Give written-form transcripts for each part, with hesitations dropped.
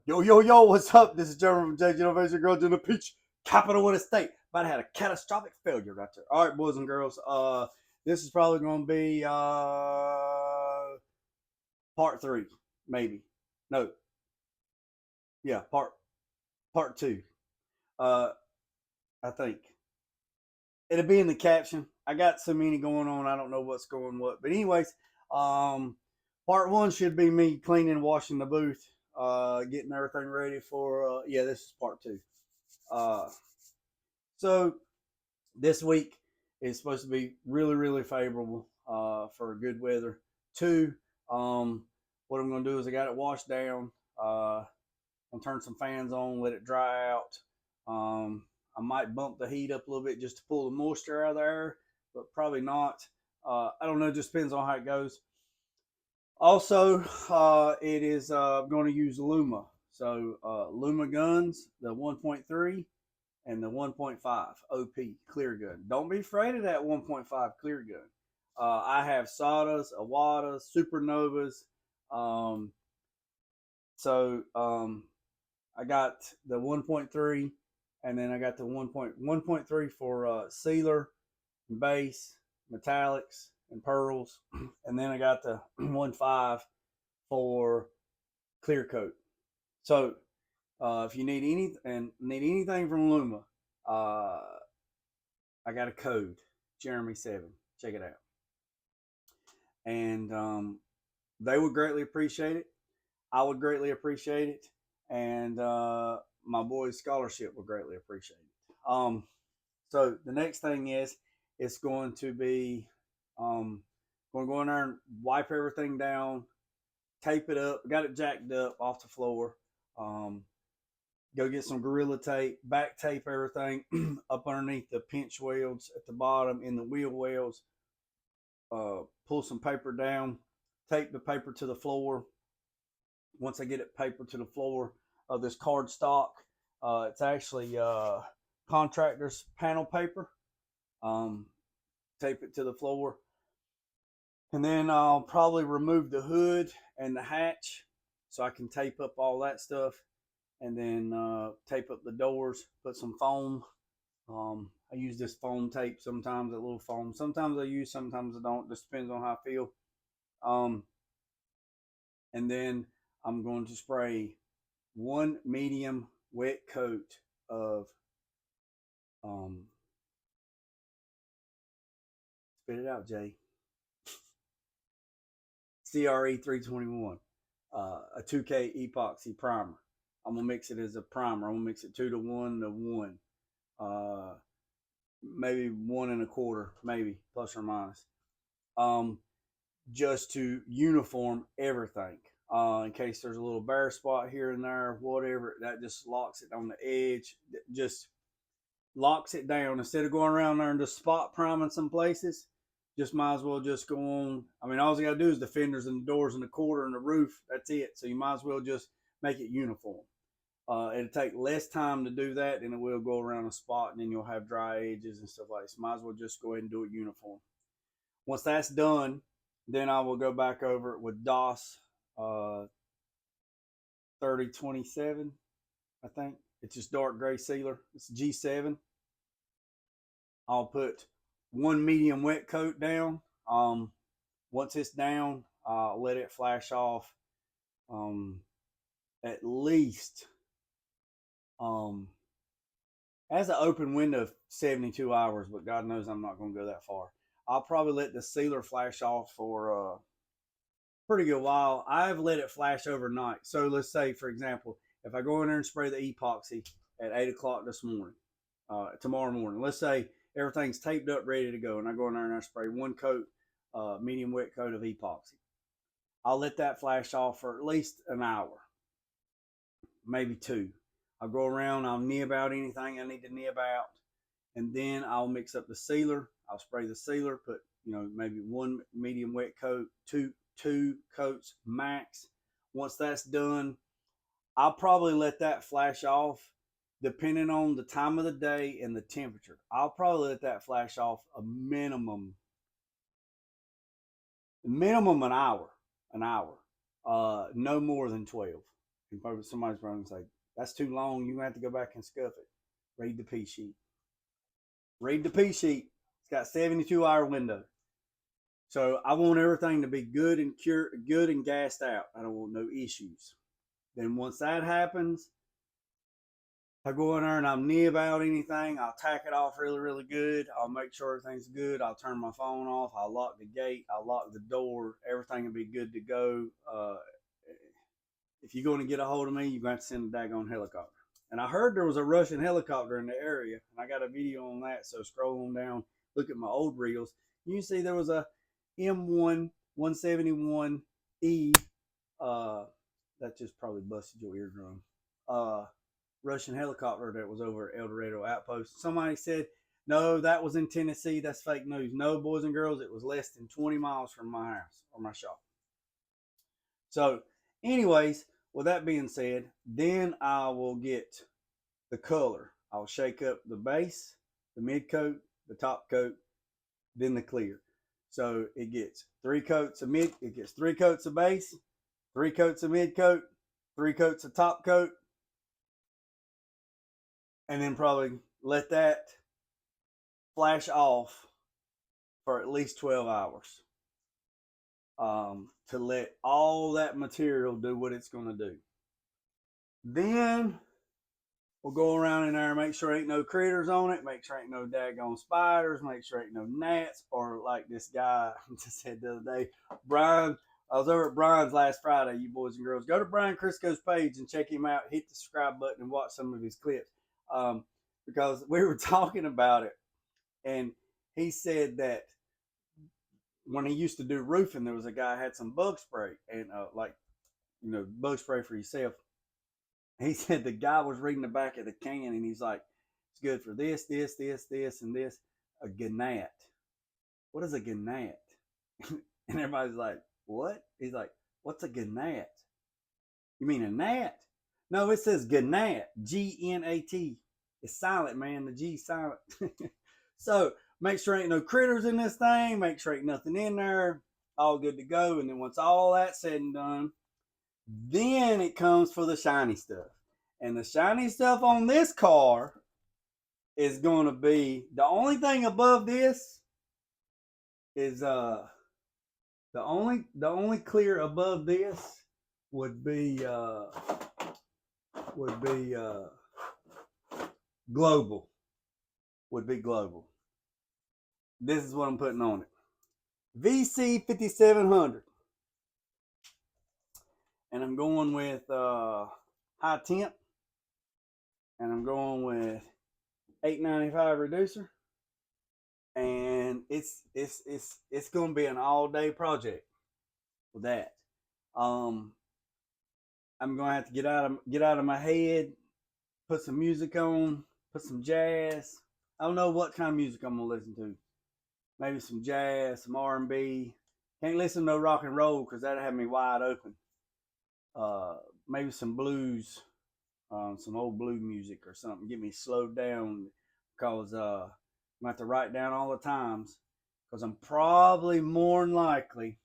Yo, yo, yo, what's up? This is Jeremy from JJ Innovation Girls in the Peach Capital of the State. But I had a catastrophic failure right there. All right, boys and girls. This is probably going to be part three, maybe. No, yeah, part two. Uh, I think it'll be in the caption. I got so many going on. I don't know what's going what. But anyways, um, part one should be me cleaning and washing the booth, getting everything ready for. Yeah, this is part two. Uh, So this week is supposed to be really, really favorable for good weather. Two, what I'm going to do is I got it washed down. I'll turn some fans on, let it dry out. I might bump the heat up a little bit just to pull the moisture out of the air, but probably not. I don't know. It just depends on how it goes. Also, it is going to use Luma. So Luma guns, the 1.3 and the 1.5 OP clear gun. Don't be afraid of that 1.5 clear gun. I have SADAs, Awadas, Supernovas. Um, so I got the 1.3, and then I got the 1.3 for sealer, base, metallics, and pearls, and then I got the 1.5 for clear coat. So if you need anything from Luma, I got a code, Jeremy7. Check it out, and they would greatly appreciate it. I would greatly appreciate it, and my boys' scholarship would greatly appreciate it. So the next thing is it's going to be going to go in there and wipe everything down, tape it up. Got it jacked up off the floor. Go get some Gorilla Tape, back tape everything up underneath the pinch welds at the bottom in the wheel welds. Pull some paper down, tape the paper to the floor. Once I get it paper to the floor, this card stock, it's actually contractor's panel paper. Tape it to the floor. And then I'll probably remove the hood and the hatch so I can tape up all that stuff. And then tape up the doors, put some foam. I use this foam tape sometimes, a little foam. Sometimes I use, sometimes I don't. Just depends on how I feel. And then I'm going to spray one medium wet coat of spit it out, Jay. CRE 321, a 2K epoxy primer. I'm gonna mix it as a primer. I'm gonna mix it 2 to 1, maybe 1 1/4, maybe plus or minus, just to uniform everything. In case there's a little bare spot here and there, whatever, that just locks it on the edge. Just locks it down instead of going around there and just spot priming some places. Just might as well just go on. I mean, all you gotta do is the fenders and the doors and the quarter and the roof. That's it. So you might as well just make it uniform. It'll take less time to do that than it will go around a spot, and then you'll have dry edges and stuff like that. So might as well just go ahead and do it uniform. Once that's done, then I will go back over it with DOS 3027, I think. It's just dark gray sealer. It's G7. I'll put one medium wet coat down. Once it's down, I'll let it flash off at least has an open window of 72 hours, but God knows I'm not going to go that far. I'll probably let the sealer flash off for a pretty good while. I've let it flash overnight. So let's say, for example, if I go in there and spray the epoxy at 8 o'clock this morning, tomorrow morning, let's say everything's taped up, ready to go, and I go in there and I spray one coat, medium wet coat of epoxy. I'll let that flash off for at least an hour, maybe 2. I'll go around, I'll nib out anything I need to nib out, and then I'll mix up the sealer. I'll spray the sealer, put maybe one medium wet coat, two coats max. Once that's done, I'll probably let that flash off depending on the time of the day and the temperature. I'll probably let that flash off a minimum an hour, no more than 12. And probably somebody's probably gonna say, that's too long. You're gonna have to go back and scuff it. Read the P sheet. Read the P sheet. It's got 72-hour window. So I want everything to be good and good and gassed out. I don't want no issues. Then once that happens, I go in there and I'll nib out anything. I'll tack it off really, really good. I'll make sure everything's good. I'll turn my phone off. I'll lock the gate. I'll lock the door. Everything will be good to go. If you're going to get a hold of me, you're going to have to send a daggone helicopter. And I heard there was a Russian helicopter in the area, and I got a video on that. So scroll on down, look at my old reels. You can see there was a M1 171E. That just probably busted your eardrum. Russian helicopter that was over at El Dorado Outpost. Somebody said, no, that was in Tennessee. That's fake news. No, boys and girls, it was less than 20 miles from my house or my shop. So, anyways, with that being said, then I will get the color. I'll shake up the base, the mid coat, the top coat, then the clear. So it gets 3 coats of mid, it gets 3 coats of base, 3 coats of mid coat, 3 coats of top coat, and then probably let that flash off for at least 12 hours to let all that material do what it's going to do. Then we'll go around in there and make sure ain't no critters on it, make sure ain't no daggone spiders, make sure ain't no gnats, or like this guy just said the other day, Brian. I was over at Brian's last Friday, you boys and girls. Go to Brian Crisco's page and check him out. Hit the subscribe button and watch some of his clips. Because we were talking about it, and he said that when he used to do roofing, there was a guy who had some bug spray and bug spray for yourself. He said the guy was reading the back of the can and he's like, it's good for this, this, this, this, and this. A gnat. What is a gnat? And everybody's like, what? He's like, what's a gnat? You mean a gnat? No, it says gnat. G-N-A-T. It's silent, man. The G's silent. So make sure ain't no critters in this thing. Make sure ain't nothing in there. All good to go. And then once all that's said and done, then it comes for the shiny stuff. And the shiny stuff on this car is going to be, the only thing above this is the only clear above this would be global. Would be global. This is what I'm putting on it. VC 5700. And I'm going with high temp. And I'm going with 895 reducer. And it's going to be an all-day project with that. I'm going to have to get out of my head, put some music on, put some jazz. I don't know what kind of music I'm going to listen to. Maybe some jazz, some R&B. Can't listen to no rock and roll because that'll have me wide open. Maybe some blues, some old blue music or something. Get me slowed down because I'm going to have to write down all the times because I'm probably more than likely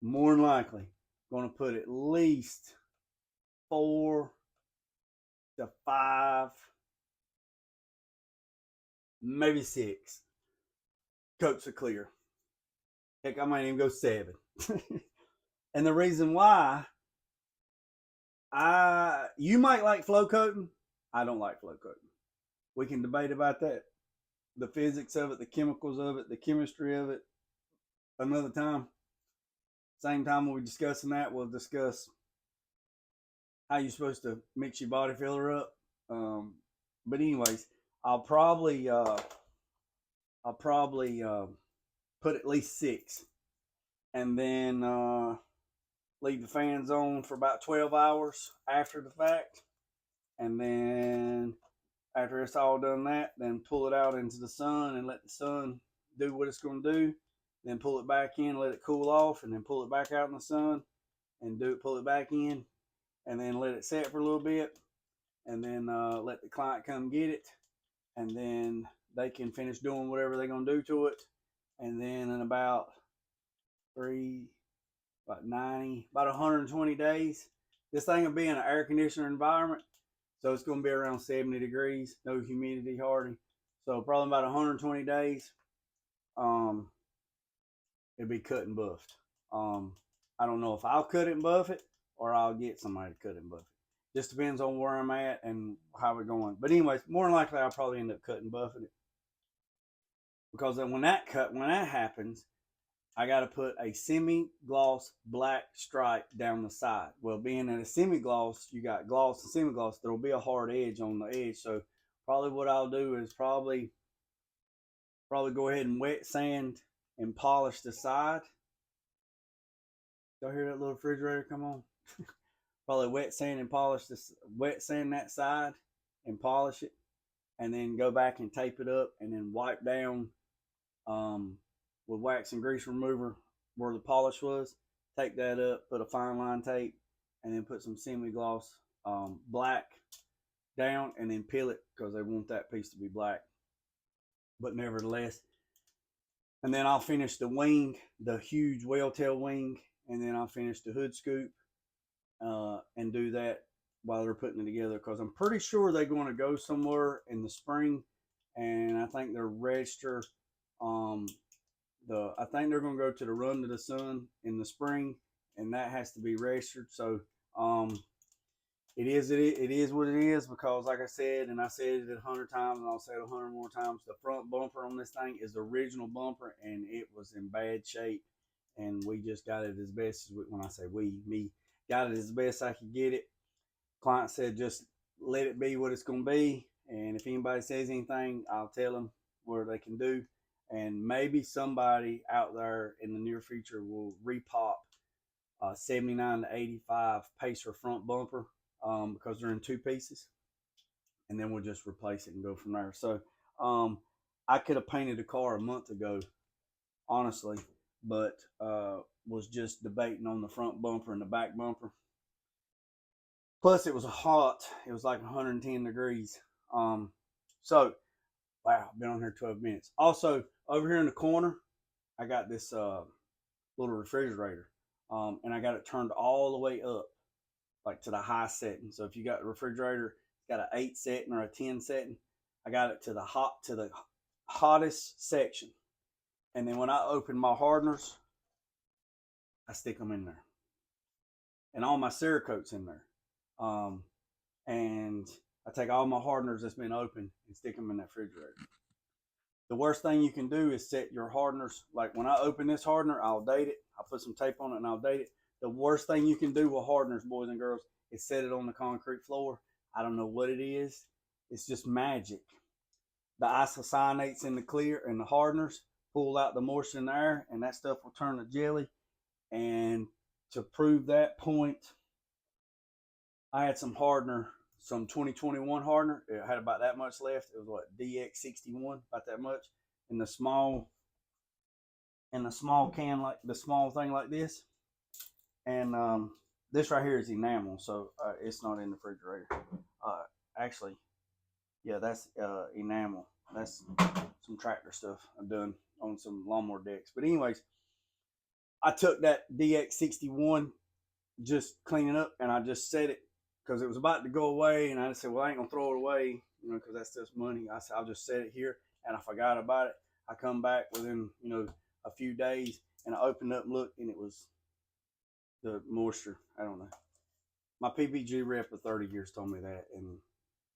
going to put at least 4 to 5, maybe 6 coats of clear. Heck, I might even go 7. And the reason why, you might like flow coating. I don't like flow coating. We can debate about that. The physics of it, the chemicals of it, the chemistry of it, another time. Same time when we're discussing that, we'll discuss how you're supposed to mix your body filler up. But anyways, I'll probably put at least 6, and then leave the fans on for about 12 hours after the fact, and then after it's all done that, then pull it out into the sun and let the sun do what it's going to do. Then pull it back in, let it cool off, and then pull it back out in the sun and pull it back in, and then let it set for a little bit, and then let the client come get it, and then they can finish doing whatever they're going to do to it. And then in about 120 days, This thing will be in an air conditioner environment, so it's going to be around 70 degrees, no humidity hardly. So probably about 120 days, it'll be cut and buffed. I don't know if I'll cut it and buff it or I'll get somebody to cut it and buff it. Just depends on where I'm at and how we're going. But anyways, more than likely I'll probably end up cutting and buffing it, because then when that happens, I got to put a semi-gloss black stripe down the side. Well, being in a semi-gloss, you got gloss and semi-gloss. There will be a hard edge on the edge. So probably what I'll do is probably go ahead and wet sand and polish the side. Y'all hear that little refrigerator come on? Probably wet sand that side and polish it, and then go back and tape it up, and then wipe down with wax and grease remover where the polish was. Take that up, put a fine line tape, and then put some semi-gloss black down, and then peel it because they want that piece to be black. But nevertheless, and then I'll finish the wing, the huge whale tail wing, and then I'll finish the hood scoop and do that while they're putting it together, because I'm pretty sure they're going to go somewhere in the spring, and I think they're registered. I think they're going to go to the Run to the Sun in the spring, and that has to be registered. So it is what it is, because like I said, and I said it 100 times, and I'll say it 100 more times, the front bumper on this thing is the original bumper, and it was in bad shape, and we just got it as best as when I say me got it as best I could get it. Client said just let it be what it's going to be, and if anybody says anything, I'll tell them what they can do. And maybe somebody out there in the near future will repop 79 to 85 Pacer front bumper, because they're in two pieces, and then we'll just replace it and go from there. So I could have painted the car a month ago, honestly, but was just debating on the front bumper and the back bumper. Plus it was hot. It was like 110 degrees. So wow, been on here 12 minutes. Also, over here in the corner, I got this little refrigerator, and I got it turned all the way up, like to the high setting. So if you got a refrigerator, it's got an 8 setting or a 10 setting. I got it to the hottest section, and then when I open my hardeners, I stick them in there, and all my Cerakote's in there. And I take all my hardeners that's been open and stick them in that refrigerator. The worst thing you can do is set your hardeners, like when I open this hardener, I'll date it. I'll put some tape on it and I'll date it. The worst thing you can do with hardeners, boys and girls, is set it on the concrete floor. I don't know what it is. It's just magic. The isocyanates in the clear and the hardeners pull out the moisture in the air, and that stuff will turn to jelly. And to prove that point, I had some hardener, some 2021 hardener. It had about that much left. It was what, DX61, about that much. In the small can, like the small thing like this. And this right here is enamel, so it's not in the refrigerator. Actually, yeah, that's enamel. That's some tractor stuff I've done on some lawnmower decks. But anyways, I took that DX61, just cleaning up, and I just set it, because it was about to go away, and I just said, well, I ain't gonna throw it away, because that's just money. I said, I'll just set it here, and I forgot about it. I come back within, a few days, and I opened up and looked, and it was the moisture. I don't know. My PPG rep of 30 years told me that, and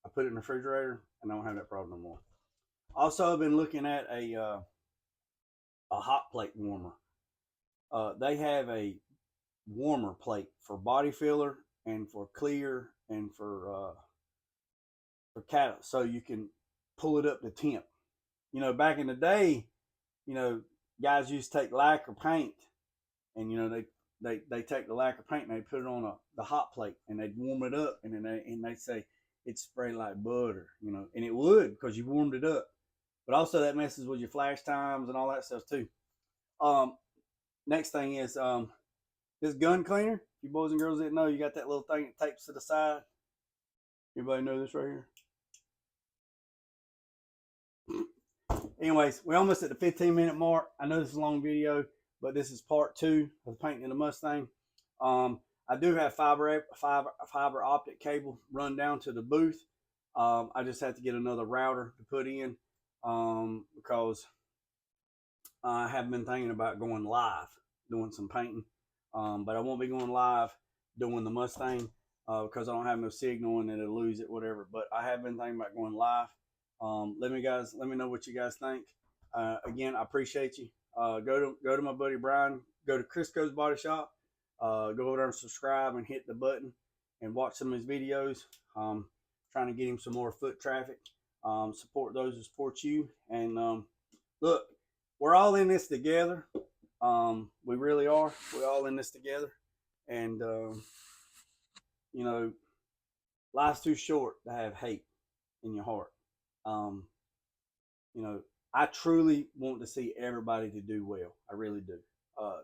I put it in the refrigerator, and I don't have that problem no more. Also, I've been looking at a hot plate warmer. They have a warmer plate for body filler and for clear and for cattle, so you can pull it up to temp. Back in the day, guys used to take lacquer paint, and they take the lacquer paint and they put it on the hot plate, and they'd warm it up, and then they say it sprayed like butter, and it would, because you warmed it up. But also that messes with your flash times and all that stuff too. Next thing is this gun cleaner. You boys and girls didn't know, you got that little thing that tapes to the side. Everybody know this right here? Anyways, we're almost at the 15-minute mark. I know this is a long video, but this is part 2 of painting the Mustang. I do have fiber optic cable run down to the booth. I just have to get another router to put in because I have been thinking about going live, doing some painting, but I won't be going live doing the Mustang because I don't have no signal and it'll lose it, whatever. But I have been thinking about going live. Let me know what you guys think. Again, I appreciate you. Go to my buddy Brian. Go to Crisco's Body Shop. Go over there and subscribe and hit the button and watch some of his videos. Trying to get him some more foot traffic. Support those who support you. And look, we're all in this together. We really are. We're all in this together. And, you know, life's too short to have hate in your heart. You know, I truly want to see everybody to do well. I really do.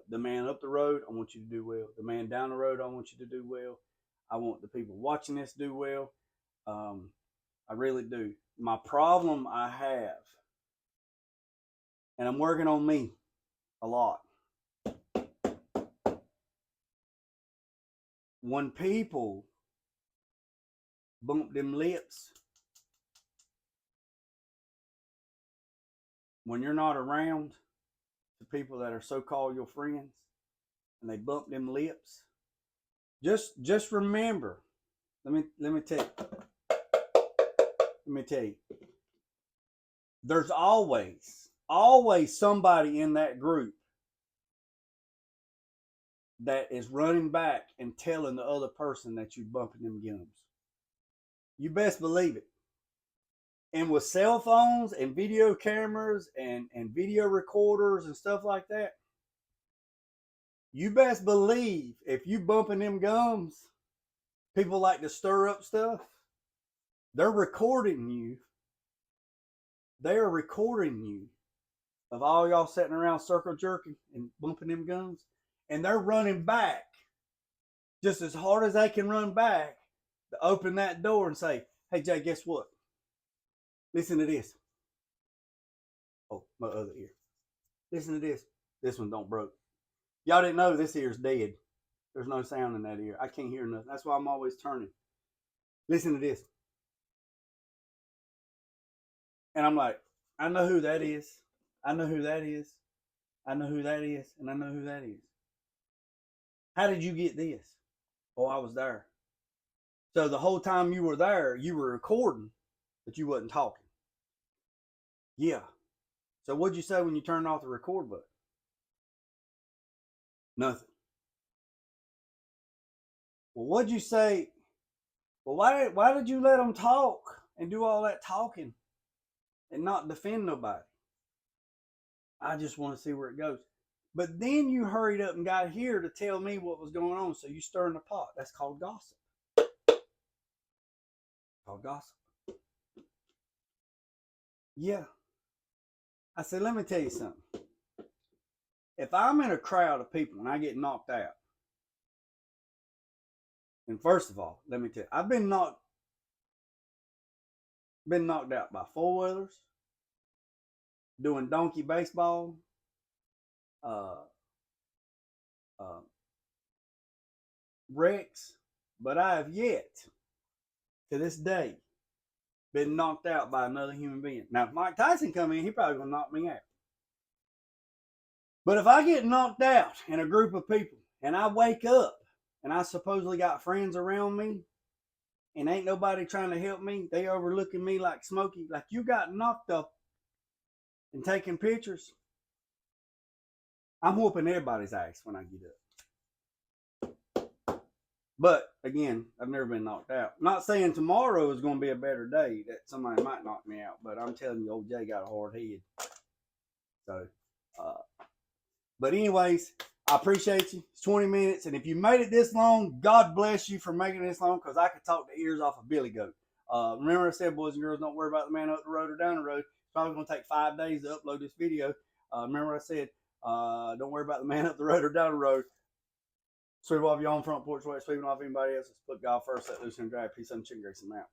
The man up the road, I want you to do well. The man down the road, I want you to do well. I want the people watching this to do well. I really do. My problem I have, and I'm working on me a lot. When people bump them lips, when you're not around the people that are so-called your friends, and they bump them lips, just remember. Let me tell you. There's always somebody in that group that is running back and telling the other person that you're bumping them gums. You best believe it. And with cell phones and video cameras and video recorders and stuff like that, you best believe if you bumping them gums, people like to stir up stuff. They're recording you. They are recording you of all y'all sitting around circle jerking and bumping them gums. And they're running back just as hard as they can run back to open that door and say, hey, Jay, guess what? Listen to this. Oh, my other ear. Listen to this. This one don't broke. Y'all didn't know this ear's dead. There's no sound in that ear. I can't hear nothing. That's why I'm always turning. Listen to this. And I'm like, I know who that is. I know who that is. I know who that is. And I know who that is. How did you get this? Oh, I was there. So the whole time you were there, you were recording, but you wasn't talking. Yeah. So what'd you say when you turned off the record button? Nothing. Well, what'd you say? Well, why did you let them talk and do all that talking and not defend nobody? I just want to see where it goes. But then you hurried up and got here to tell me what was going on. So you stirring the pot. That's called gossip. Called gossip. Yeah. I said, let me tell you something. If I'm in a crowd of people and I get knocked out, and first of all, let me tell you, I've been knocked out by four-wheelers, doing donkey baseball, wrecks, but I have yet, to this day, been knocked out by another human being. Now, if Mike Tyson come in, he probably gonna knock me out. But if I get knocked out in a group of people and I wake up and I supposedly got friends around me and ain't nobody trying to help me, they overlooking me like Smokey, like you got knocked up and taking pictures, I'm whooping everybody's ass when I get up. But again, I've never been knocked out. Not saying tomorrow is going to be a better day that somebody might knock me out, but I'm telling you, old Jay got a hard head. So, but anyways, I appreciate you. It's 20 minutes, and if you made it this long, God bless you for making it this long, because I could talk the ears off a billy goat. Remember I said, boys and girls, don't worry about the man up the road or down the road. It's probably going to take 5 days to upload this video. Remember I said, don't worry about the man up the road or down the road. Sweep off your own front porch, sweeping off anybody else's. Put God first, let loose and drag. Peace, chicken, grace, and out.